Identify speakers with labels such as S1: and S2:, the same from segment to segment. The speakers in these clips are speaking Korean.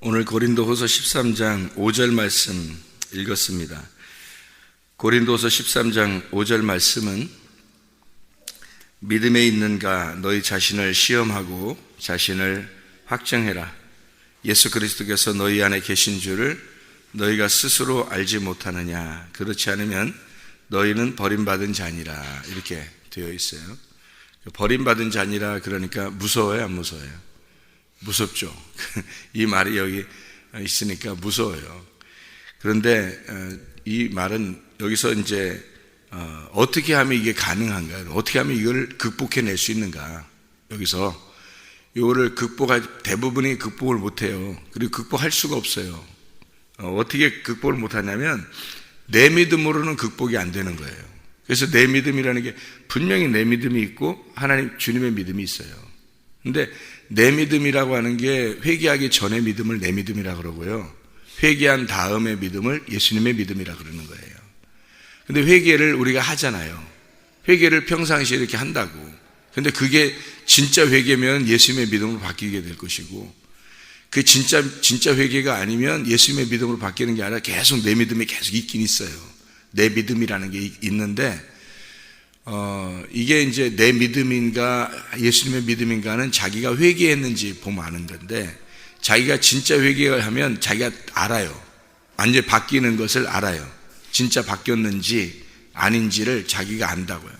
S1: 오늘 고린도후서 13장 5절 말씀 읽었습니다. 고린도후서 13장 5절 말씀은 믿음에 있는가 너희 자신을 시험하고 자신을 확정해라. 예수 그리스도께서 너희 안에 계신 줄을 너희가 스스로 알지 못하느냐. 그렇지 않으면 너희는 버림받은 자니라. 이렇게 되어 있어요. 버림받은 자니라 그러니까 무서워요, 안 무서워요? 무섭죠. 이 말이 여기 있으니까 무서워요. 그런데 이 말은 여기서 이제 어떻게 하면 이게 가능한가? 어떻게 하면 이걸 극복해낼 수 있는가? 여기서 이거를 대부분이 극복을 못해요. 그리고 극복할 수가 없어요. 어떻게 극복을 못하냐면 내 믿음으로는 극복이 안 되는 거예요. 그래서 내 믿음이라는 게 분명히 내 믿음이 있고 하나님 주님의 믿음이 있어요. 근데 내 믿음이라고 하는 게 회개하기 전의 믿음을 내 믿음이라고 그러고요, 회개한 다음의 믿음을 예수님의 믿음이라고 그러는 거예요. 근데 회개를 우리가 하잖아요. 회개를 평상시에 이렇게 한다고. 근데 그게 진짜 회개면 예수님의 믿음으로 바뀌게 될 것이고, 그 진짜 회개가 아니면 예수님의 믿음으로 바뀌는 게 아니라 계속 내 믿음이 계속 있긴 있어요. 내 믿음이라는 게 있는데 이게 이제 내 믿음인가 예수님의 믿음인가는 자기가 회개했는지 보면 아는 건데, 자기가 진짜 회개를 하면 자기가 알아요. 완전히 바뀌는 것을 알아요. 진짜 바뀌었는지 아닌지를 자기가 안다고요.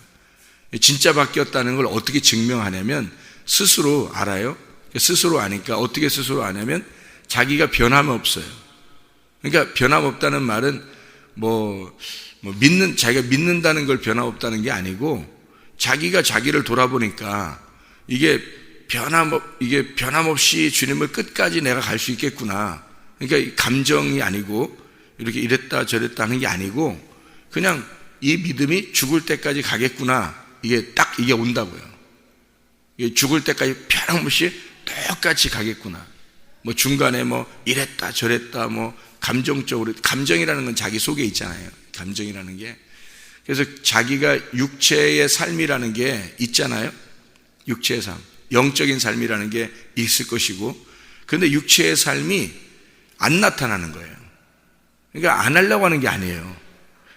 S1: 진짜 바뀌었다는 걸 어떻게 증명하냐면 스스로 알아요. 스스로 아니까 어떻게 스스로 아냐면 자기가 변함없어요. 그러니까 변함없다는 말은 자기가 믿는다는 걸 변함없다는 게 아니고, 자기가 자기를 돌아보니까 이게 변함없이 주님을 끝까지 내가 갈 수 있겠구나. 그러니까 감정이 아니고 이렇게 이랬다 저랬다 하는 게 아니고 그냥 이 믿음이 죽을 때까지 가겠구나. 이게 온다고요. 이게 죽을 때까지 변함없이 똑같이 가겠구나. 중간에 이랬다 저랬다 감정적으로, 감정이라는 건 자기 속에 있잖아요. 감정이라는 게. 그래서 자기가 육체의 삶이라는 게 있잖아요. 육체의 삶, 영적인 삶이라는 게 있을 것이고, 그런데 육체의 삶이 안 나타나는 거예요. 그러니까 안 하려고 하는 게 아니에요.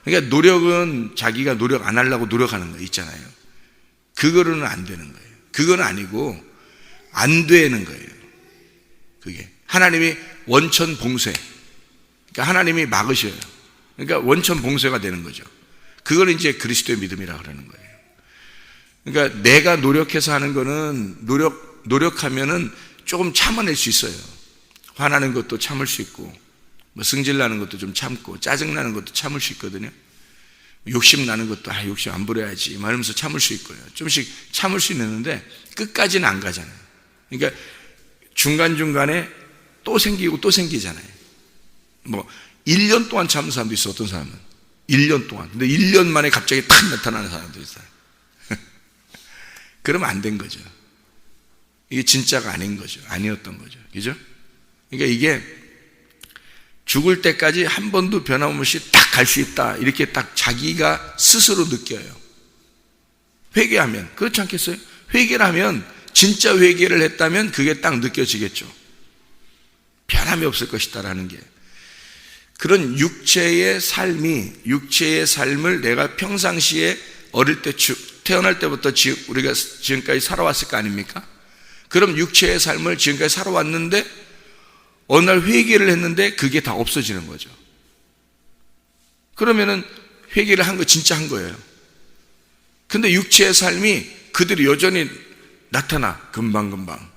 S1: 그러니까 노력은 자기가 노력 안 하려고 노력하는 거 있잖아요. 그거로는 안 되는 거예요. 그건 아니고 안 되는 거예요. 그게 하나님이 원천 봉쇄, 그러니까 하나님이 막으셔요. 그러니까 원천 봉쇄가 되는 거죠. 그걸 이제 그리스도의 믿음이라고 그러는 거예요. 그러니까 내가 노력해서 하는 거는 노력하면은 조금 참아낼 수 있어요. 화나는 것도 참을 수 있고, 승질나는 것도 좀 참고, 짜증나는 것도 참을 수 있거든요. 욕심 나는 것도 욕심 안 부려야지 말하면서 참을 수 있고요. 좀씩 참을 수 있는데 끝까지는 안 가잖아요. 그러니까 중간중간에 또 생기고 또 생기잖아요. 1년 동안 참는 사람도 있어. 어떤 사람은 1년 동안. 근데 1년 만에 갑자기 탁 나타나는 사람도 있어요. 그러면 안 된 거죠. 이게 진짜가 아닌 거죠. 아니었던 거죠. 그죠? 그러니까 이게 죽을 때까지 한 번도 변함없이 딱 갈 수 있다. 이렇게 딱 자기가 스스로 느껴요. 회개하면. 그렇지 않겠어요? 회개를 하면, 진짜 회개를 했다면 그게 딱 느껴지겠죠. 변함이 없을 것이다라는 게. 그런 육체의 삶을 내가 평상시에 어릴 때 태어날 때부터 우리가 지금까지 살아왔을 거 아닙니까? 그럼 육체의 삶을 지금까지 살아왔는데 어느 날 회개를 했는데 그게 다 없어지는 거죠. 그러면은 회개를 한 거 진짜 한 거예요. 근데 육체의 삶이 그대로 여전히 나타나, 금방금방.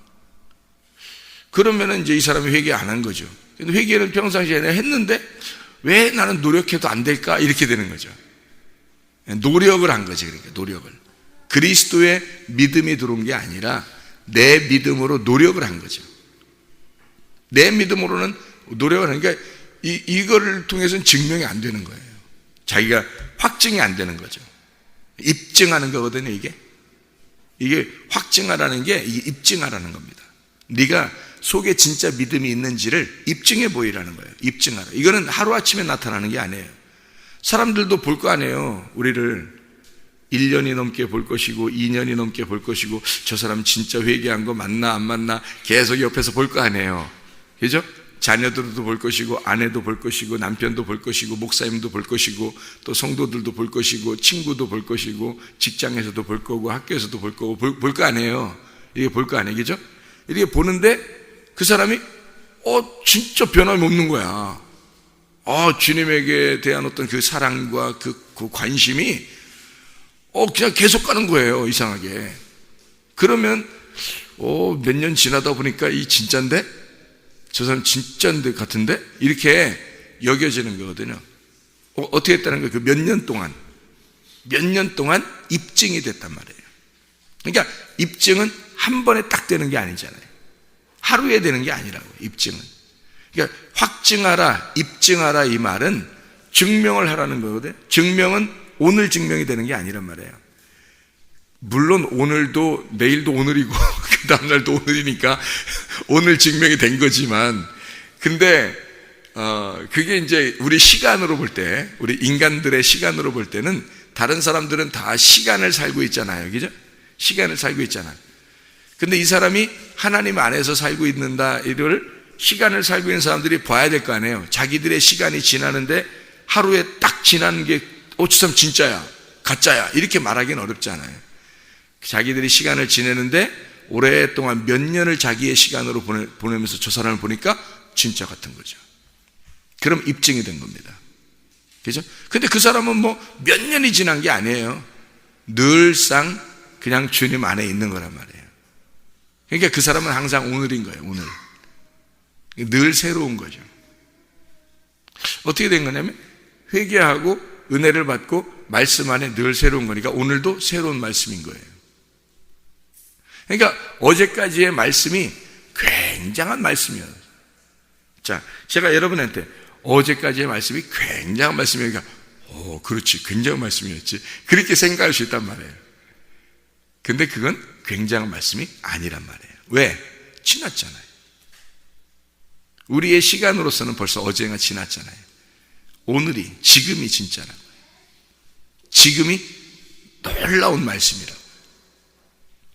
S1: 그러면은 이제 이 사람이 회개 안 한 거죠. 근데 회개는 평상시에 했는데 왜 나는 노력해도 안 될까? 이렇게 되는 거죠. 노력을 한 거지. 그러니까 노력을. 그리스도의 믿음이 들어온 게 아니라 내 믿음으로 노력을 한 거죠. 내 믿음으로는 노력을 하니까 이거를 통해서는 증명이 안 되는 거예요. 자기가 확증이 안 되는 거죠. 입증하는 거거든요. 이게 확증하라는 게 이게 입증하라는 겁니다. 네가 속에 진짜 믿음이 있는지를 입증해 보이라는 거예요. 입증하라. 이거는 하루아침에 나타나는 게 아니에요. 사람들도 볼 거 아니에요. 우리를 1년이 넘게 볼 것이고 2년이 넘게 볼 것이고, 저 사람 진짜 회개한 거 맞나 안 맞나 계속 옆에서 볼 거 아니에요. 그죠? 자녀들도 볼 것이고, 아내도 볼 것이고, 남편도 볼 것이고, 목사님도 볼 것이고, 또 성도들도 볼 것이고, 친구도 볼 것이고, 직장에서도 볼 거고, 학교에서도 볼 거고, 볼 거 아니에요. 이게 볼 거 아니에요, 그죠? 이렇게 보는데 그 사람이 진짜 변함이 없는 거야. 주님에게 대한 어떤 그 사랑과 그 관심이 그냥 계속 가는 거예요, 이상하게. 그러면 몇 년 지나다 보니까 이 진짠데? 저 사람 진짠데 같은데? 이렇게 여겨지는 거거든요. 어떻게 했다는 거예요? 그 몇 년 동안 입증이 됐단 말이에요. 그러니까 입증은 한 번에 딱 되는 게 아니잖아요. 하루에 되는 게 아니라고, 입증은. 그러니까 확증하라, 입증하라, 이 말은 증명을 하라는 거거든요. 증명은 오늘 증명이 되는 게 아니란 말이에요. 물론 오늘도, 내일도 오늘이고 그 다음날도 오늘이니까 오늘 증명이 된 거지만, 근데 그게 이제 우리 시간으로 볼 때, 우리 인간들의 시간으로 볼 때는 다른 사람들은 다 시간을 살고 있잖아요, 그죠? 시간을 살고 있잖아요. 근데 이 사람이 하나님 안에서 살고 있는다, 이를 시간을 살고 있는 사람들이 봐야 될 거 아니에요. 자기들의 시간이 지나는데 하루에 딱 지나는 게 저 사람 진짜야, 가짜야, 이렇게 말하기는 어렵잖아요. 자기들이 시간을 지내는데 오랫동안 몇 년을 자기의 시간으로 보내면서 저 사람을 보니까 진짜 같은 거죠. 그럼 입증이 된 겁니다. 그죠? 근데 그 사람은 몇 년이 지난 게 아니에요. 늘상 그냥 주님 안에 있는 거란 말이에요. 그러니까 그 사람은 항상 오늘인 거예요, 오늘. 늘 새로운 거죠. 어떻게 된 거냐면, 회개하고 은혜를 받고 말씀 안에 늘 새로운 거니까 오늘도 새로운 말씀인 거예요. 그러니까 어제까지의 말씀이 굉장한 말씀이에요. 자, 제가 여러분한테 어제까지의 말씀이 굉장한 말씀이니까 그렇지, 굉장한 말씀이었지, 그렇게 생각할 수 있단 말이에요. 근데 그건 굉장한 말씀이 아니란 말이에요. 왜? 지났잖아요. 우리의 시간으로서는 벌써 어제가 지났잖아요. 오늘이, 지금이 진짜라는 거예요. 지금이 놀라운 말씀이라고.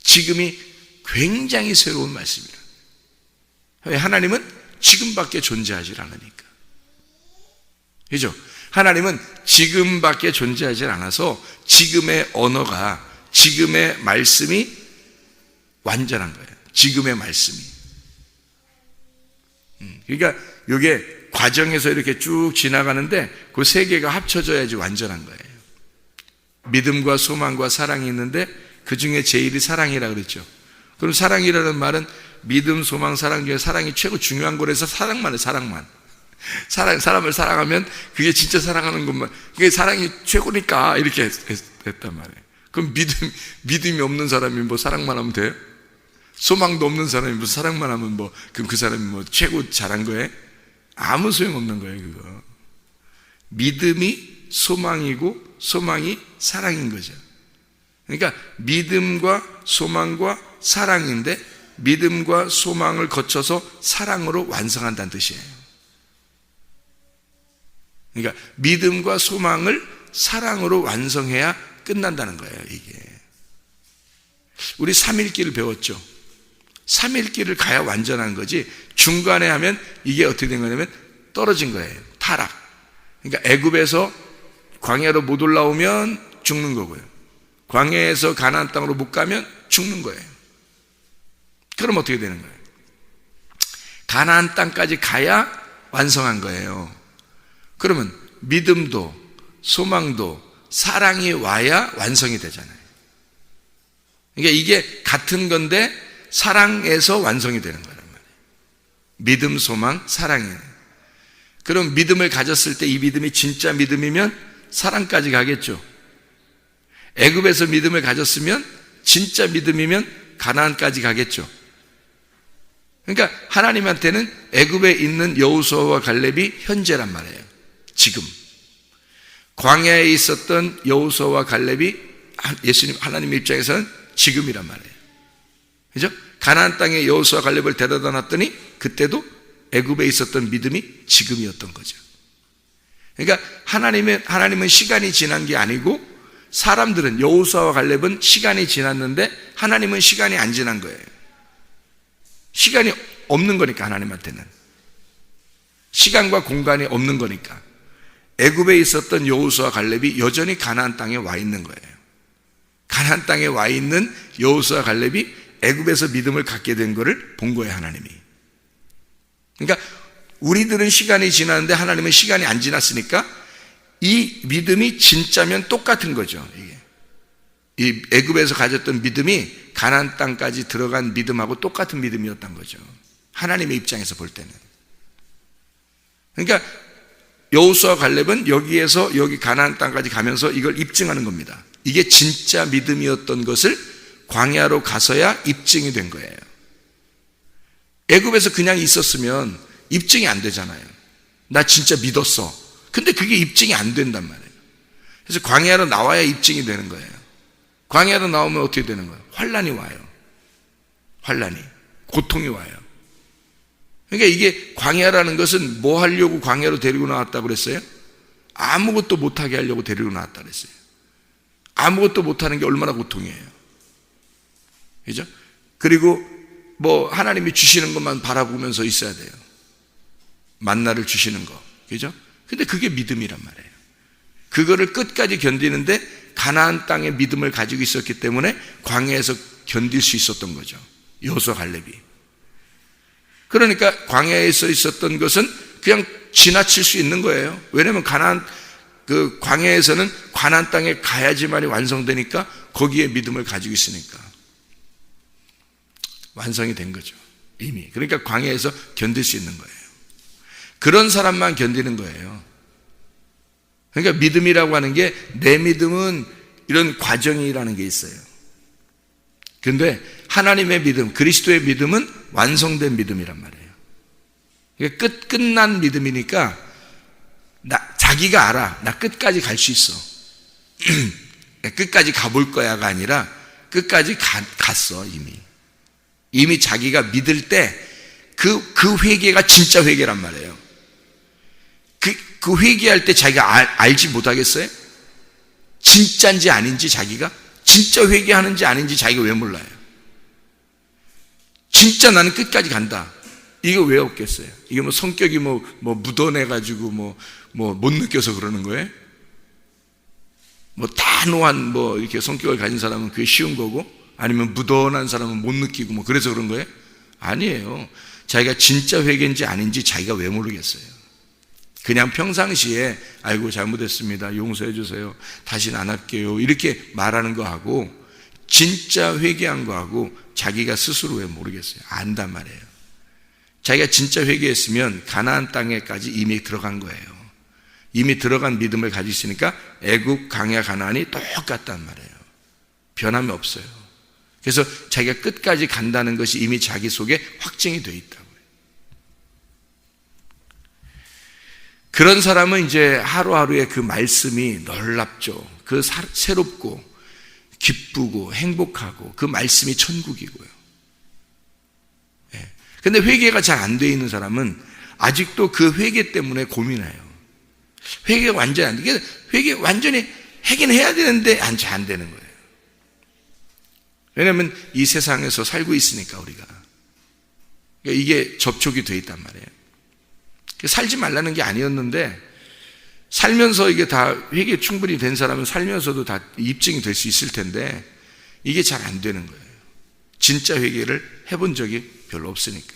S1: 지금이 굉장히 새로운 말씀이라고. 왜? 하나님은 지금밖에 존재하지 않으니까. 그죠? 하나님은 지금밖에 존재하지 않아서 지금의 언어가, 지금의 말씀이 완전한 거예요. 지금의 말씀이. 그러니까 이게 과정에서 이렇게 쭉 지나가는데 그 세 개가 합쳐져야지 완전한 거예요. 믿음과 소망과 사랑이 있는데 그 중에 제일이 사랑이라 그랬죠. 그럼 사랑이라는 말은 믿음, 소망, 사랑 중에 사랑이 최고 중요한 거라서 사랑만 해, 사랑만. 사람을 사랑하면 그게 진짜 사랑하는 것만, 그게 사랑이 최고니까 이렇게 했단 말이에요. 그럼 믿음이 없는 사람이 사랑만 하면 돼요? 소망도 없는 사람이 사랑만 하면 그럼 그 사람이 최고 잘한 거예요? 아무 소용없는 거예요, 그거. 믿음이 소망이고 소망이 사랑인 거죠. 그러니까 믿음과 소망과 사랑인데 믿음과 소망을 거쳐서 사랑으로 완성한다는 뜻이에요. 그러니까 믿음과 소망을 사랑으로 완성해야 끝난다는 거예요, 이게. 우리 3일길을 배웠죠. 3일길을 가야 완전한 거지, 중간에 하면 이게 어떻게 된 거냐면 떨어진 거예요. 타락. 그러니까 애굽에서 광야로 못 올라오면 죽는 거고요. 광야에서 가나안 땅으로 못 가면 죽는 거예요. 그럼 어떻게 되는 거예요? 가나안 땅까지 가야 완성한 거예요. 그러면 믿음도 소망도 사랑이 와야 완성이 되잖아요. 그러니까 이게 같은 건데 사랑에서 완성이 되는 거란 말이에요. 믿음, 소망, 사랑이에요. 그럼 믿음을 가졌을 때 이 믿음이 진짜 믿음이면 사랑까지 가겠죠. 애굽에서 믿음을 가졌으면 진짜 믿음이면 가나안까지 가겠죠. 그러니까 하나님한테는 애굽에 있는 여호수아와 갈렙이 현재란 말이에요. 지금 광야에 있었던 여호수아와 갈렙이 예수님 하나님 입장에서는 지금이란 말이에요. 그죠? 가나안 땅에 여호수아 갈렙을 데려다 놨더니 그때도 애굽에 있었던 믿음이 지금이었던 거죠. 그러니까 하나님은 시간이 지난 게 아니고 사람들은, 여호수아와 갈렙은 시간이 지났는데 하나님은 시간이 안 지난 거예요. 시간이 없는 거니까 하나님한테는. 시간과 공간이 없는 거니까. 애굽에 있었던 여호수아 갈렙이 여전히 가나안 땅에 와 있는 거예요. 가나안 땅에 와 있는 여호수아 갈렙이 애굽에서 믿음을 갖게 된 것을 본 거예요, 하나님이. 그러니까 우리들은 시간이 지났는데 하나님은 시간이 안 지났으니까 이 믿음이 진짜면 똑같은 거죠. 이게. 이 애굽에서 가졌던 믿음이 가나안 땅까지 들어간 믿음하고 똑같은 믿음이었던 거죠. 하나님의 입장에서 볼 때는. 그러니까 여호수아 갈렙은 여기에서 여기 가나안 땅까지 가면서 이걸 입증하는 겁니다. 이게 진짜 믿음이었던 것을 광야로 가서야 입증이 된 거예요. 애굽에서 그냥 있었으면 입증이 안 되잖아요. 나 진짜 믿었어. 근데 그게 입증이 안 된단 말이에요. 그래서 광야로 나와야 입증이 되는 거예요. 광야로 나오면 어떻게 되는 거예요? 환난이 와요. 환난이, 고통이 와요. 그러니까 이게 광야라는 것은 뭐 하려고 광야로 데리고 나왔다고 그랬어요? 아무것도 못하게 하려고 데리고 나왔다고 그랬어요. 아무것도 못하는 게 얼마나 고통이에요. 그죠? 그리고 뭐 하나님이 주시는 것만 바라보면서 있어야 돼요. 만나를 주시는 거. 그죠? 근데 그게 믿음이란 말이에요. 그거를 끝까지 견디는데 가나안 땅의 믿음을 가지고 있었기 때문에 광야에서 견딜 수 있었던 거죠. 여호수아 갈렙이. 그러니까 광야에서 있었던 것은 그냥 지나칠 수 있는 거예요. 왜냐하면 그 광야에서는 가나안 땅에 가야지만이 완성되니까 거기에 믿음을 가지고 있으니까 완성이 된 거죠. 이미. 그러니까 광야에서 견딜 수 있는 거예요. 그런 사람만 견디는 거예요. 그러니까 믿음이라고 하는 게 내 믿음은 이런 과정이라는 게 있어요. 그런데 하나님의 믿음, 그리스도의 믿음은 완성된 믿음이란 말이에요. 그러니까 끝난 믿음이니까 자기가 알아. 나 끝까지 갈 수 있어. 끝까지 가볼 거야가 아니라 끝까지 갔어 이미. 이미 자기가 믿을 때 그 회개가 진짜 회개란 말이에요. 그 회개할 때 자기가 알지 못하겠어요? 진짜인지 아닌지 자기가? 진짜 회개하는지 아닌지 자기가 왜 몰라요? 진짜 나는 끝까지 간다. 이거 왜 없겠어요? 이게 뭐 성격이 뭐 묻어내가지고 못 느껴서 그러는 거예요? 뭐 단호한 이렇게 성격을 가진 사람은 그게 쉬운 거고, 아니면 무던한 사람은 못 느끼고 그래서 그런 거예요? 아니에요. 자기가 진짜 회개인지 아닌지 자기가 왜 모르겠어요? 그냥 평상시에 아이고 잘못했습니다. 용서해 주세요. 다시는 안 할게요. 이렇게 말하는 거하고 진짜 회개한 거하고 자기가 스스로 왜 모르겠어요? 안단 말이에요. 자기가 진짜 회개했으면 가나안 땅에까지 이미 들어간 거예요. 이미 들어간 믿음을 가지고 있으니까 애굽, 광야, 가나안이 똑같단 말이에요. 변함이 없어요. 그래서 자기가 끝까지 간다는 것이 이미 자기 속에 확증이 되어 있다고요. 그런 사람은 이제 하루하루의 그 말씀이 놀랍죠. 새롭고 기쁘고 행복하고 그 말씀이 천국이고요. 근데 회개가 잘 안 돼 있는 사람은 아직도 그 회개 때문에 고민해요. 회개가 완전히 안 돼. 회개 완전히 하긴 해야 되는데 안 되는 거예요. 왜냐하면 이 세상에서 살고 있으니까 우리가. 그러니까 이게 접촉이 돼 있단 말이에요. 살지 말라는 게 아니었는데 살면서 이게 다 회개 충분히 된 사람은 살면서도 다 입증이 될 수 있을 텐데 이게 잘 안 되는 거예요. 진짜 회개를 해본 적이 별로 없으니까.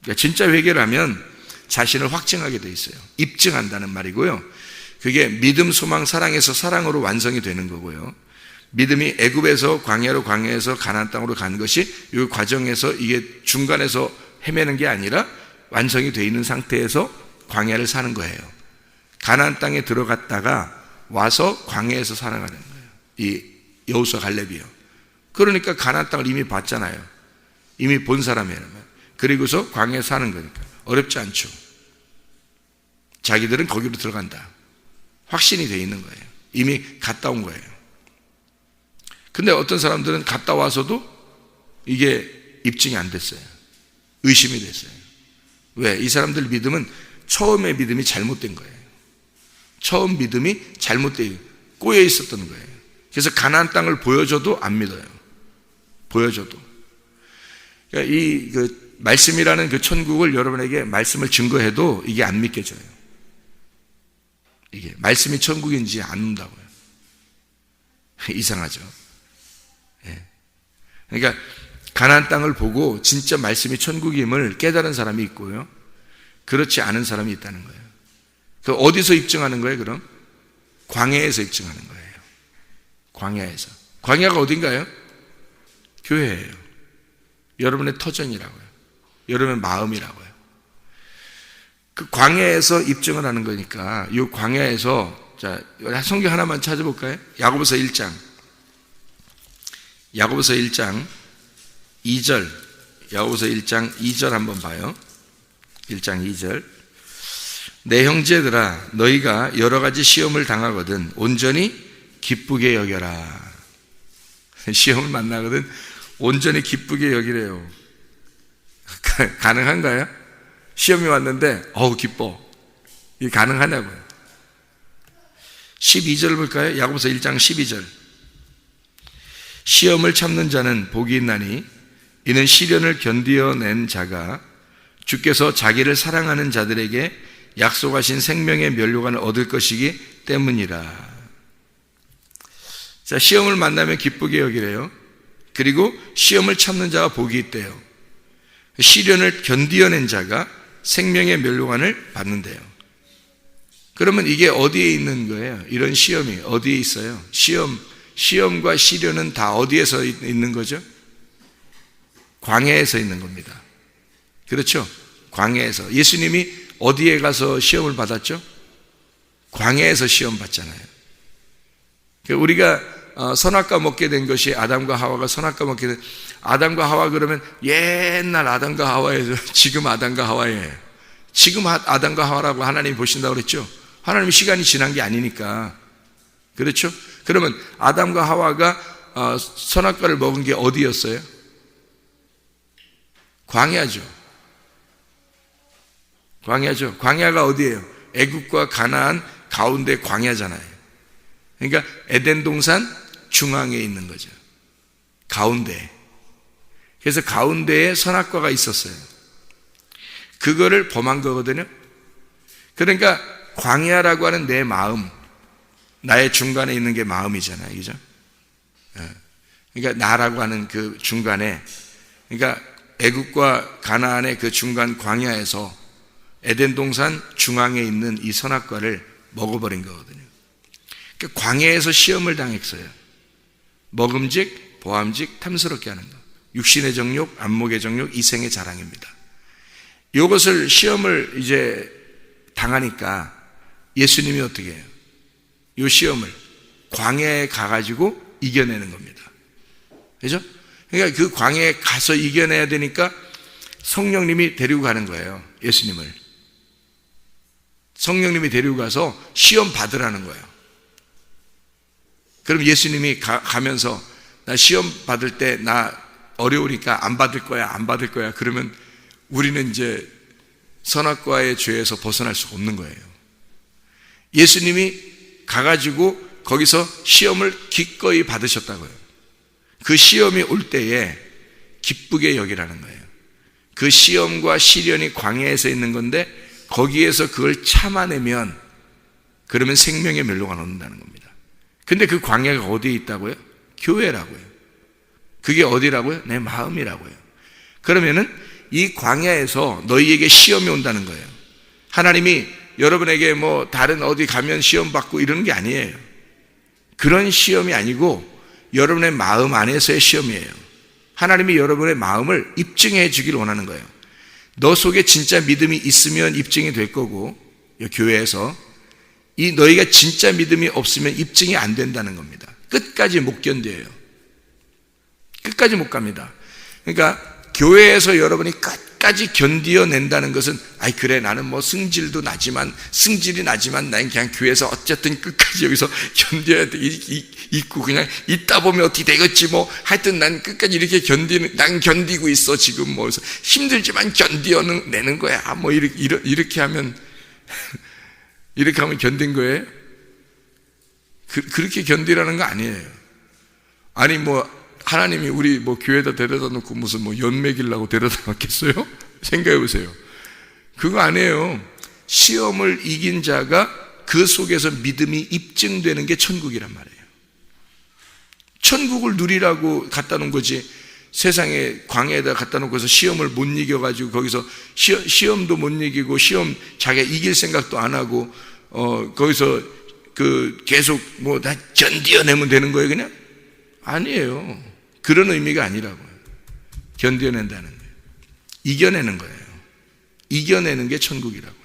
S1: 그러니까 진짜 회개를 하면 자신을 확증하게 돼 있어요. 입증한다는 말이고요. 그게 믿음, 소망, 사랑에서 사랑으로 완성이 되는 거고요. 믿음이 애굽에서 광야로, 광야에서 가나안 땅으로 간 것이 이 과정에서 이게 중간에서 헤매는 게 아니라 완성이 되어 있는 상태에서 광야를 사는 거예요. 가나안 땅에 들어갔다가 와서 광야에서 살아가는 거예요. 이 여호수아 갈렙이요. 그러니까 가나안 땅을 이미 봤잖아요. 이미 본 사람이라면. 그리고서 광야에 사는 거니까 어렵지 않죠. 자기들은 거기로 들어간다. 확신이 되어 있는 거예요. 이미 갔다 온 거예요. 근데 어떤 사람들은 갔다 와서도 이게 입증이 안 됐어요. 의심이 됐어요. 왜? 이 사람들 믿음은 처음의 믿음이 잘못된 거예요. 처음 믿음이 잘못되어 꼬여 있었던 거예요. 그래서 가나안 땅을 보여줘도 안 믿어요. 보여줘도. 그러니까 말씀이라는 그 천국을 여러분에게 말씀을 증거해도 이게 안 믿겨져요. 이게 말씀이 천국인지 안 믿는다고요. 이상하죠. 예. 그러니까 가나안 땅을 보고 진짜 말씀이 천국임을 깨달은 사람이 있고요, 그렇지 않은 사람이 있다는 거예요. 그 어디서 입증하는 거예요? 그럼 광야에서 입증하는 거예요. 광야에서. 광야가 어딘가요? 교회예요. 여러분의 터전이라고요. 여러분의 마음이라고요. 그 광야에서 입증을 하는 거니까 이 광야에서, 자, 성경 하나만 찾아볼까요? 야고보서 1장 2절, 야고보서 1장 2절 한번 봐요. 1장 2절. 내 형제들아, 너희가 여러 가지 시험을 당하거든 온전히 기쁘게 여겨라. 시험을 만나거든 온전히 기쁘게 여기래요. 가능한가요? 시험이 왔는데 기뻐. 이게 가능하냐고요. 12절 볼까요? 야고보서 1장 12절. 시험을 참는 자는 복이 있나니 이는 시련을 견디어낸 자가 주께서 자기를 사랑하는 자들에게 약속하신 생명의 면류관을 얻을 것이기 때문이라. 자, 시험을 만나면 기쁘게 여기래요. 그리고 시험을 참는 자가 복이 있대요. 시련을 견디어낸 자가 생명의 면류관을 받는데요. 그러면 이게 어디에 있는 거예요? 이런 시험이 어디에 있어요? 시험과 시련은 다 어디에서 있는 거죠? 광야에서 있는 겁니다. 그렇죠? 광야에서. 예수님이 어디에 가서 시험을 받았죠? 광야에서 시험 받잖아요. 우리가 선악과 먹게 된 것이, 아담과 하와가 선악과 먹게 된, 아담과 하와 그러면 옛날 아담과 하와에서 지금 아담과 하와예요. 지금 아담과 하와라고 하나님이 보신다고 그랬죠? 하나님이 시간이 지난 게 아니니까. 그렇죠? 그러면 아담과 하와가 선악과를 먹은 게 어디였어요? 광야죠. 광야죠. 광야가 어디예요? 애굽과 가나안 가운데 광야잖아요. 그러니까 에덴 동산 중앙에 있는 거죠. 가운데. 그래서 가운데에 선악과가 있었어요. 그거를 범한 거거든요. 그러니까 광야라고 하는 내 마음, 나의 중간에 있는 게 마음이잖아요. 그죠? 그러니까 나라고 하는 그 중간에, 그러니까 애굽과 가나안의 그 중간 광야에서 에덴 동산 중앙에 있는 이 선악과를 먹어버린 거거든요. 그러니까 광야에서 시험을 당했어요. 먹음직, 보암직, 탐스럽게 하는 것. 육신의 정욕, 안목의 정욕, 이생의 자랑입니다. 이것을 시험을 이제 당하니까 예수님이 어떻게 해요? 이 시험을 광야에 가가지고 이겨내는 겁니다. 그죠? 그러니까 그 광야에 가서 이겨내야 되니까 성령님이 데리고 가는 거예요. 예수님을. 성령님이 데리고 가서 시험 받으라는 거예요. 그럼 예수님이 가면서 나 시험 받을 때 나 어려우니까 안 받을 거야. 그러면 우리는 이제 선악과의 죄에서 벗어날 수 없는 거예요. 예수님이 가가지고 거기서 시험을 기꺼이 받으셨다고요. 그 시험이 올 때에 기쁘게 여기라는 거예요. 그 시험과 시련이 광야에서 있는 건데 거기에서 그걸 참아내면 그러면 생명의 멸로가 얻는다는 겁니다. 근데 그 광야가 어디에 있다고요? 교회라고요. 그게 어디라고요? 내 마음이라고요. 그러면은 이 광야에서 너희에게 시험이 온다는 거예요. 하나님이 여러분에게 뭐 다른 어디 가면 시험 받고 이러는 게 아니에요. 그런 시험이 아니고 여러분의 마음 안에서의 시험이에요. 하나님이 여러분의 마음을 입증해 주길 원하는 거예요. 너 속에 진짜 믿음이 있으면 입증이 될 거고, 교회에서 이 너희가 진짜 믿음이 없으면 입증이 안 된다는 겁니다. 끝까지 못 견뎌요. 끝까지 못 갑니다. 그러니까 교회에서 여러분이 끝까지 견디어낸다는 것은 그래 나는 뭐 승질이 나지만 난 그냥 교회에서 어쨌든 끝까지 여기서 견뎌야 돼 있고 그냥 있다 보면 어떻게 되겠지 뭐 하여튼 난 끝까지 이렇게 난 견디고 있어 지금 뭐 힘들지만 견디어내는 거야 뭐 이렇게 하면 견딘 거예요? 그렇게 견디라는 거 아니에요. 아니 뭐
S2: 하나님이 우리 뭐 교회에다 데려다 놓고 무슨 뭐 연맥이려고 데려다 놨겠어요? 생각해 보세요. 그거 아니에요. 시험을 이긴 자가 그 속에서 믿음이 입증되는 게 천국이란 말이에요. 천국을 누리라고 갖다 놓은 거지, 세상에 광야에다 갖다 놓고서 시험을 못 이겨가지고 거기서 시험도 못 이기고 시험 자기가 이길 생각도 안 하고 거기서 계속 뭐 다 견뎌내면 되는 거예요 그냥? 아니에요. 그런 의미가 아니라고요. 견뎌낸다는 거예요. 이겨내는 거예요. 이겨내는 게 천국이라고요.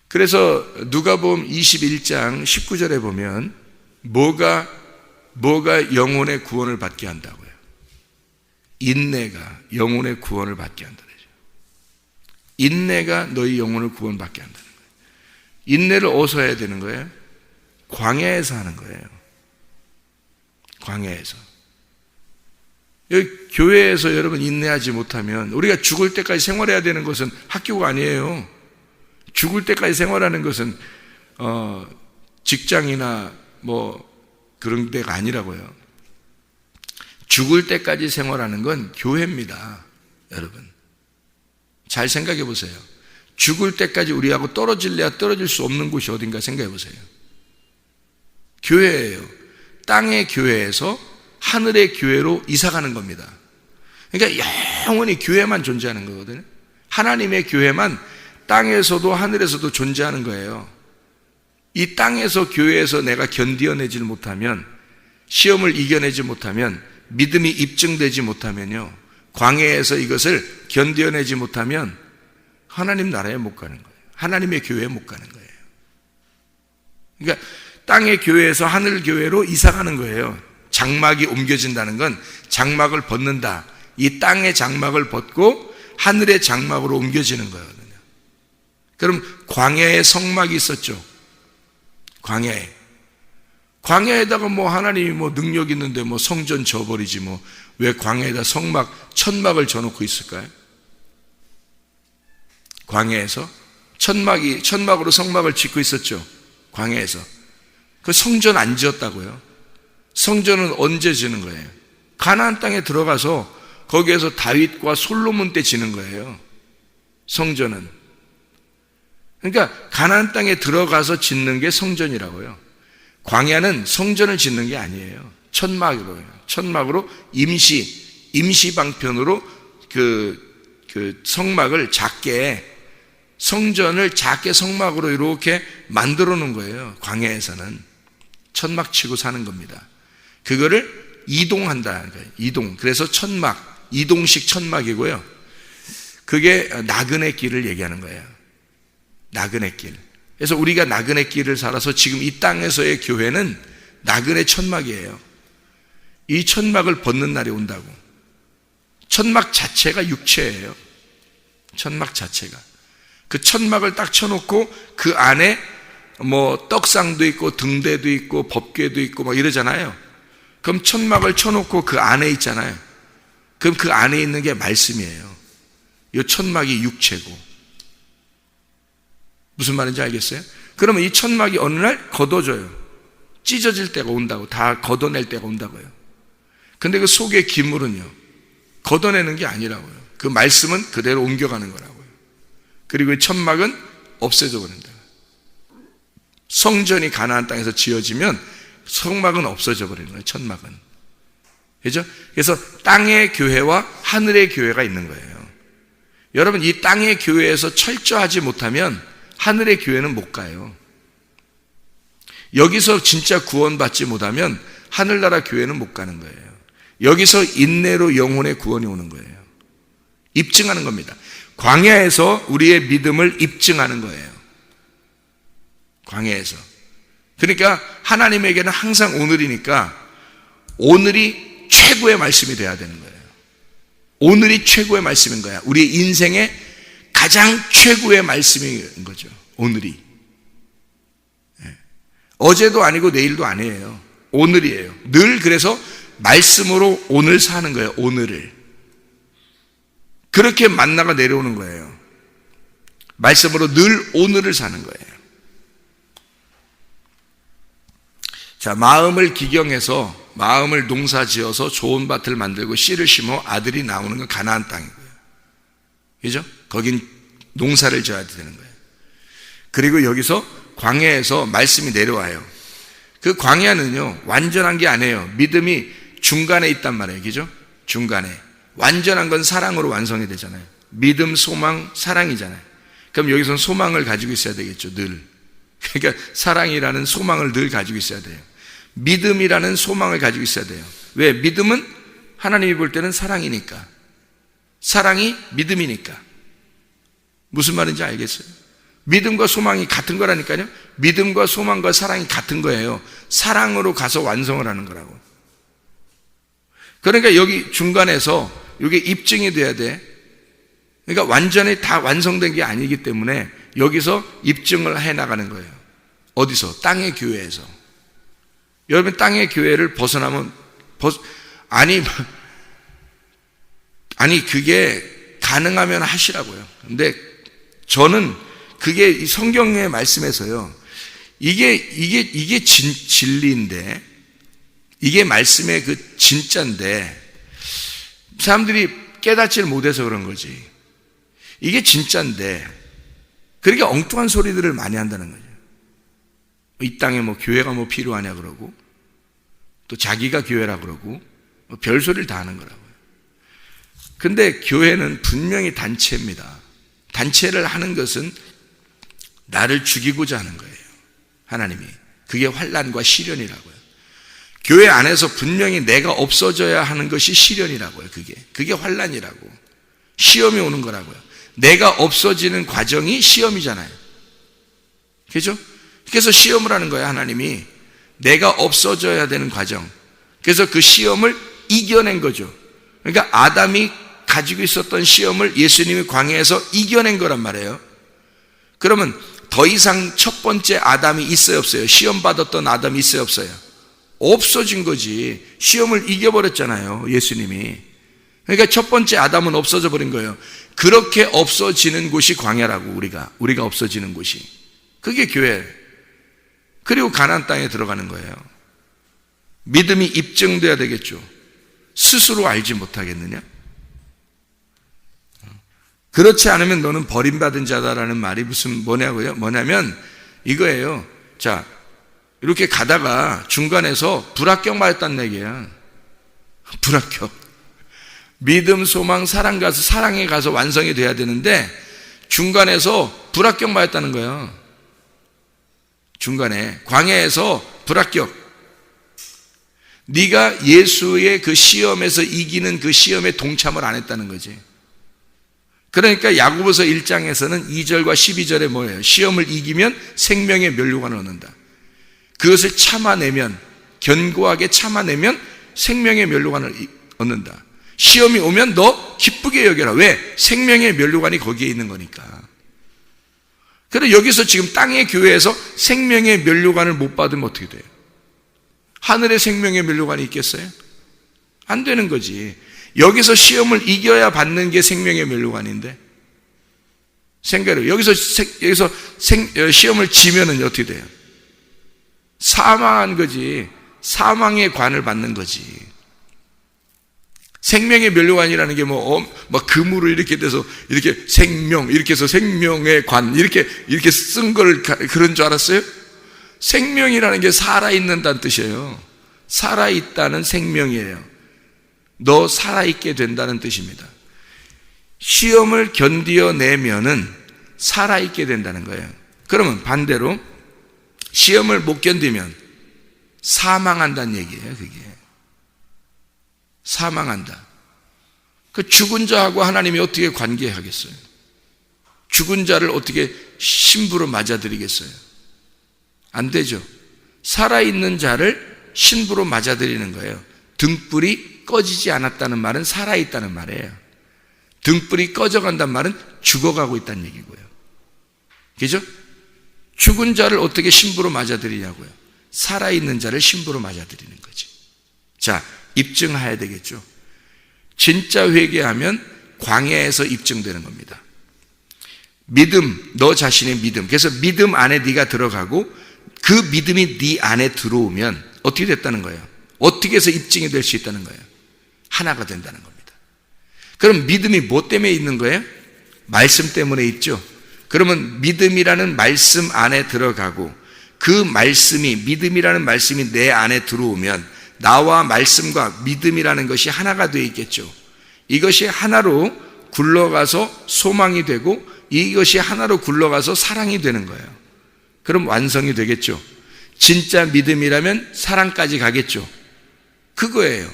S2: 그래서 누가복음 21장 19절에 보면 뭐가 영혼의 구원을 받게 한다고요? 인내가 영혼의 구원을 받게 한다. 인내가 너희 영혼을 구원받게 한다는 거예요. 인내를 어디서 해야 되는 거예요? 광야에서 하는 거예요. 광야에서. 여기 교회에서 여러분 인내하지 못하면, 우리가 죽을 때까지 생활해야 되는 것은 학교가 아니에요. 죽을 때까지 생활하는 것은 직장이나 뭐 그런 데가 아니라고요. 죽을 때까지 생활하는 건 교회입니다. 여러분 잘 생각해 보세요. 죽을 때까지 우리하고 떨어질래야 떨어질 수 없는 곳이 어딘가 생각해 보세요. 교회예요. 땅의 교회에서 하늘의 교회로 이사가는 겁니다. 그러니까 영원히 교회만 존재하는 거거든요. 하나님의 교회만 땅에서도 하늘에서도 존재하는 거예요. 이 땅에서 교회에서 내가 견디어내지 못하면, 시험을 이겨내지 못하면, 믿음이 입증되지 못하면요, 광야에서 이것을 견뎌내지 못하면 하나님 나라에 못 가는 거예요. 하나님의 교회에 못 가는 거예요. 그러니까 땅의 교회에서 하늘 교회로 이사가는 거예요. 장막이 옮겨진다는 건 장막을 벗는다. 이 땅의 장막을 벗고 하늘의 장막으로 옮겨지는 거거든요. 그럼 광야에 성막이 있었죠. 광야에다가 뭐 하나님이 뭐 능력 있는데 뭐 성전 져버리지 뭐 왜 광야에다 천막을 져놓고 있을까요? 광야에서 천막으로 성막을 짓고 있었죠. 광야에서. 그 성전 안 지었다고요. 성전은 언제 지는 거예요? 가나안 땅에 들어가서 거기에서 다윗과 솔로몬 때 지는 거예요. 성전은. 그러니까 가나안 땅에 들어가서 짓는 게 성전이라고요. 광야는 성전을 짓는 게 아니에요. 천막으로 임시 방편으로 그 성막을 성전을 작게 성막으로 이렇게 만들어 놓은 거예요. 광야에서는 천막 치고 사는 겁니다. 그거를 이동한다는 거예요. 그래서 이동식 천막이고요. 그게 나그네 길을 얘기하는 거예요. 나그네 길. 그래서 우리가 나그네 길을 살아서 지금 이 땅에서의 교회는 나그네 천막이에요. 이 천막을 벗는 날이 온다고. 천막 자체가 육체예요. 천막 자체가. 그 천막을 딱 쳐놓고 그 안에 뭐 떡상도 있고 등대도 있고 법궤도 있고 막 이러잖아요. 그럼 천막을 쳐놓고 그 안에 있잖아요. 그럼 그 안에 있는 게 말씀이에요. 이 천막이 육체고. 무슨 말인지 알겠어요? 그러면 이 천막이 어느 날 걷어져요. 찢어질 때가 온다고. 다 걷어낼 때가 온다고요. 근데 그 속의 기물은요, 걷어내는 게 아니라고요. 그 말씀은 그대로 옮겨가는 거라고요. 그리고 이 천막은 없어져 버린다. 성전이 가나안 땅에서 지어지면 성막은 없어져 버리는 거예요. 천막은. 그죠? 그래서 땅의 교회와 하늘의 교회가 있는 거예요. 여러분, 이 땅의 교회에서 철저하지 못하면 하늘의 교회는 못 가요. 여기서 진짜 구원받지 못하면 하늘나라 교회는 못 가는 거예요. 여기서 인내로 영혼의 구원이 오는 거예요. 입증하는 겁니다. 광야에서 우리의 믿음을 입증하는 거예요. 광야에서. 그러니까 하나님에게는 항상 오늘이니까 오늘이 최고의 말씀이 돼야 되는 거예요. 오늘이 최고의 말씀인 거야. 우리의 인생의 가장 최고의 말씀인 거죠. 오늘이. 어제도 아니고 내일도 아니에요. 오늘이에요. 늘 그래서 말씀으로 오늘 사는 거예요. 오늘을. 그렇게 만나가 내려오는 거예요. 말씀으로 늘 오늘을 사는 거예요. 자, 마음을 기경해서 마음을 농사지어서 좋은 밭을 만들고 씨를 심어 아들이 나오는 건 가나안 땅이고요. 그죠? 거긴 농사를 지어야 되는 거예요. 그리고 여기서 광야에서 말씀이 내려와요. 그 광야는요, 완전한 게 아니에요. 믿음이 중간에 있단 말이에요. 그죠? 중간에. 완전한 건 사랑으로 완성이 되잖아요. 믿음, 소망, 사랑이잖아요. 그럼 여기서는 소망을 가지고 있어야 되겠죠, 늘. 그러니까 사랑이라는 소망을 늘 가지고 있어야 돼요. 믿음이라는 소망을 가지고 있어야 돼요. 왜? 믿음은 하나님이 볼 때는 사랑이니까. 사랑이 믿음이니까. 무슨 말인지 알겠어요? 믿음과 소망이 같은 거라니까요. 믿음과 소망과 사랑이 같은 거예요. 사랑으로 가서 완성을 하는 거라고. 그러니까 여기 중간에서 이게 입증이 돼야 돼. 그러니까 완전히 다 완성된 게 아니기 때문에 여기서 입증을 해나가는 거예요. 어디서? 땅의 교회에서. 여러분, 땅의 교회를 벗어나면 아니 그게 가능하면 하시라고요. 근데 저는 그게 이 성경의 말씀에서요, 이게 진리인데, 이게 말씀의 그 진짜인데 사람들이 깨닫지를 못해서 그런 거지. 이게 진짜인데 그렇게 엉뚱한 소리들을 많이 한다는 거죠. 이 땅에 뭐 교회가 뭐 필요하냐 그러고, 또 자기가 교회라 그러고, 뭐 별소리를 다 하는 거라고요. 근데 교회는 분명히 단체입니다. 단체를 하는 것은 나를 죽이고자 하는 거예요, 하나님이. 그게 환난과 시련이라고요. 교회 안에서 분명히 내가 없어져야 하는 것이 시련이라고요. 그게 환난이라고. 시험이 오는 거라고요. 내가 없어지는 과정이 시험이잖아요. 그죠? 그래서 시험을 하는 거예요, 하나님이. 내가 없어져야 되는 과정. 그래서 그 시험을 이겨낸 거죠. 그러니까 아담이 가지고 있었던 시험을 예수님이 광야에서 이겨낸 거란 말이에요. 그러면 더 이상 첫 번째 아담이 있어요, 없어요? 시험 받았던 아담이 있어요, 없어요? 없어진 거지. 시험을 이겨버렸잖아요, 예수님이. 그러니까 첫 번째 아담은 없어져 버린 거예요. 그렇게 없어지는 곳이 광야라고. 우리가 없어지는 곳이. 그게 교회. 그리고 가나안 땅에 들어가는 거예요. 믿음이 입증돼야 되겠죠. 스스로 알지 못하겠느냐? 그렇지 않으면 너는 버림받은 자다라는 말이 뭐냐면 이거예요. 자, 이렇게 가다가 중간에서 불합격 맞았다는 얘기야. 불합격. 믿음, 소망, 사랑에 가서 완성이 돼야 되는데 중간에서 불합격 맞았다는 거야. 중간에 광야에서 불합격. 네가 예수의 그 시험에서 이기는 그 시험에 동참을 안 했다는 거지. 그러니까 야고보서 1장에서는 2절과 12절에 뭐예요? 시험을 이기면 생명의 면류관을 얻는다. 그것을 참아내면, 견고하게 참아내면 생명의 면류관을 얻는다. 시험이 오면 너 기쁘게 여겨라. 왜? 생명의 면류관이 거기에 있는 거니까. 그래, 여기서 지금 땅의 교회에서 생명의 면류관을 못 받으면 어떻게 돼요? 하늘에 생명의 면류관이 있겠어요? 안 되는 거지. 여기서 시험을 이겨야 받는 게 생명의 면류관인데, 생각해요. 여기서 시험을 지면은 어떻게 돼요? 사망한 거지. 사망의 관을 받는 거지. 생명의 면류관이라는 게 막 금으로 이렇게 돼서 이렇게 이렇게 해서 생명의 관 이렇게 쓴 걸 그런 줄 알았어요? 생명이라는 게 살아있는다는 뜻이에요. 살아있다는 생명이에요. 너 살아있게 된다는 뜻입니다. 시험을 견디어내면은 살아있게 된다는 거예요. 그러면 반대로 시험을 못 견디면 사망한다는 얘기예요. 그게 사망한다. 그 죽은 자하고 하나님이 어떻게 관계하겠어요? 죽은 자를 어떻게 신부로 맞아들이겠어요? 안 되죠. 살아있는 자를 신부로 맞아들이는 거예요. 등불이 꺼지지 않았다는 말은 살아있다는 말이에요. 등불이 꺼져간다는 말은 죽어가고 있다는 얘기고요. 그죠? 죽은 자를 어떻게 신부로 맞아들이냐고요. 살아있는 자를 신부로 맞아들이는 거지. 자, 입증해야 되겠죠. 진짜 회개하면 광야에서 입증되는 겁니다. 믿음, 너 자신의 믿음. 그래서 믿음 안에 네가 들어가고 그 믿음이 네 안에 들어오면 어떻게 됐다는 거예요? 어떻게 해서 입증이 될 수 있다는 거예요? 하나가 된다는 겁니다. 그럼 믿음이 뭐 때문에 있는 거예요? 말씀 때문에 있죠. 그러면 믿음이라는 말씀 안에 들어가고 그 말씀이, 믿음이라는 말씀이 내 안에 들어오면 나와 말씀과 믿음이라는 것이 하나가 되어 있겠죠. 이것이 하나로 굴러가서 소망이 되고 이것이 하나로 굴러가서 사랑이 되는 거예요. 그럼 완성이 되겠죠. 진짜 믿음이라면 사랑까지 가겠죠. 그거예요.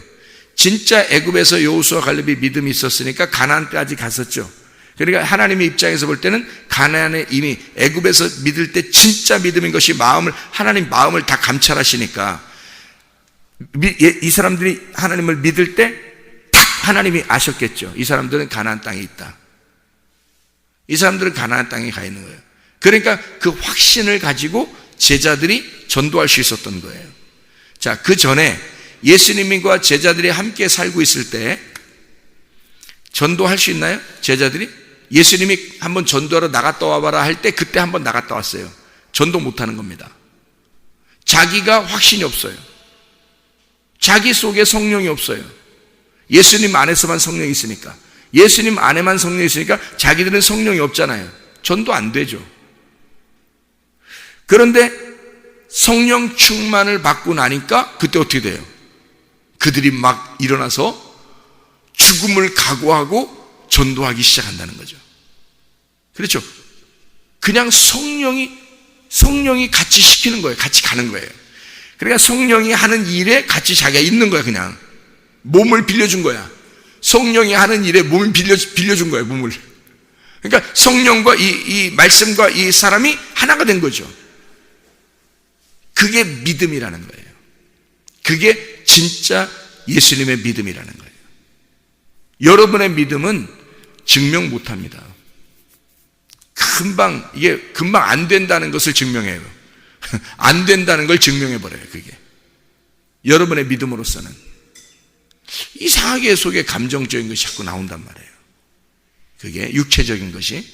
S2: 진짜 애굽에서 여호수아 갈렙이 믿음이 있었으니까 가나안까지 갔었죠. 그러니까 하나님의 입장에서 볼 때는 가나안에 이미 애굽에서 믿을 때 진짜 믿음인 것이 하나님 마음을 다 감찰하시니까 이 사람들이 하나님을 믿을 때 딱 하나님이 아셨겠죠. 이 사람들은 가나안 땅에 있다. 이 사람들은 가나안 땅에 가 있는 거예요. 그러니까 그 확신을 가지고 제자들이 전도할 수 있었던 거예요. 자, 그 전에 예수님과 제자들이 함께 살고 있을 때 전도할 수 있나요? 제자들이? 예수님이 한번 전도하러 나갔다 와봐라 할 때 그때 한번 나갔다 왔어요. 전도 못하는 겁니다. 자기가 확신이 없어요. 자기 속에 성령이 없어요. 예수님 안에서만 성령이 있으니까. 예수님 안에만 성령이 있으니까 자기들은 성령이 없잖아요. 전도 안 되죠. 그런데 성령 충만을 받고 나니까 그때 어떻게 돼요? 그들이 막 일어나서 죽음을 각오하고 전도하기 시작한다는 거죠. 그렇죠? 그냥 성령이 같이 시키는 거예요. 같이 가는 거예요. 그러니까 성령이 하는 일에 같이 자기가 있는 거야. 그냥 몸을 빌려준 거야. 성령이 하는 일에 몸을 빌려준 거예요. 몸을. 그러니까 성령과 이 말씀과 이 사람이 하나가 된 거죠. 그게 믿음이라는 거예요. 그게 진짜 예수님의 믿음이라는 거예요. 여러분의 믿음은 증명 못합니다. 이게 금방 안 된다는 것을 증명해요. 안 된다는 걸 증명해버려요. 그게 여러분의 믿음으로서는 이상하게 속에 감정적인 것이 자꾸 나온단 말이에요. 그게 육체적인 것이,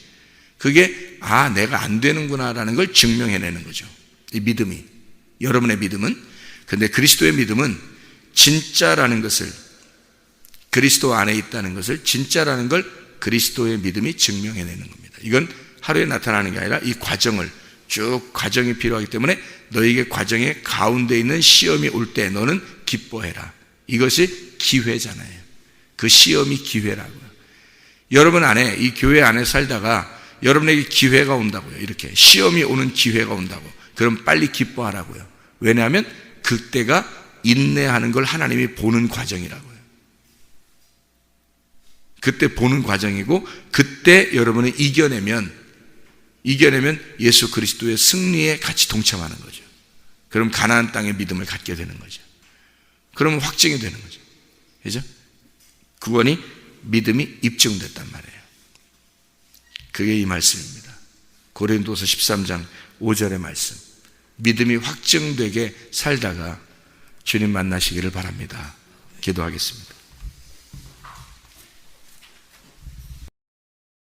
S2: 그게 내가 안 되는구나라는 걸 증명해내는 거죠. 이 믿음이, 여러분의 믿음은. 근데 그리스도의 믿음은 진짜라는 것을, 그리스도 안에 있다는 것을, 진짜라는 걸 그리스도의 믿음이 증명해내는 겁니다. 이건 하루에 나타나는 게 아니라 이 과정을, 쭉 과정이 필요하기 때문에 너에게 과정의 가운데 있는 시험이 올 때 너는 기뻐해라. 이것이 기회잖아요. 그 시험이 기회라고요. 여러분 안에, 이 교회 안에 살다가 여러분에게 기회가 온다고요. 이렇게 시험이 오는 기회가 온다고. 그럼 빨리 기뻐하라고요. 왜냐하면 그때가 인내하는 걸 하나님이 보는 과정이라고요. 그때 보는 과정이고, 그때 여러분이 이겨내면 예수 그리스도의 승리에 같이 동참하는 거죠. 그럼 가나안 땅의 믿음을 갖게 되는 거죠. 그러면 확증이 되는 거죠. 그죠? 구원이, 믿음이 입증됐단 말이에요. 그게 이 말씀입니다. 고린도서 13장 5절의 말씀. 믿음이 확증되게 살다가 주님 만나시기를 바랍니다. 기도하겠습니다.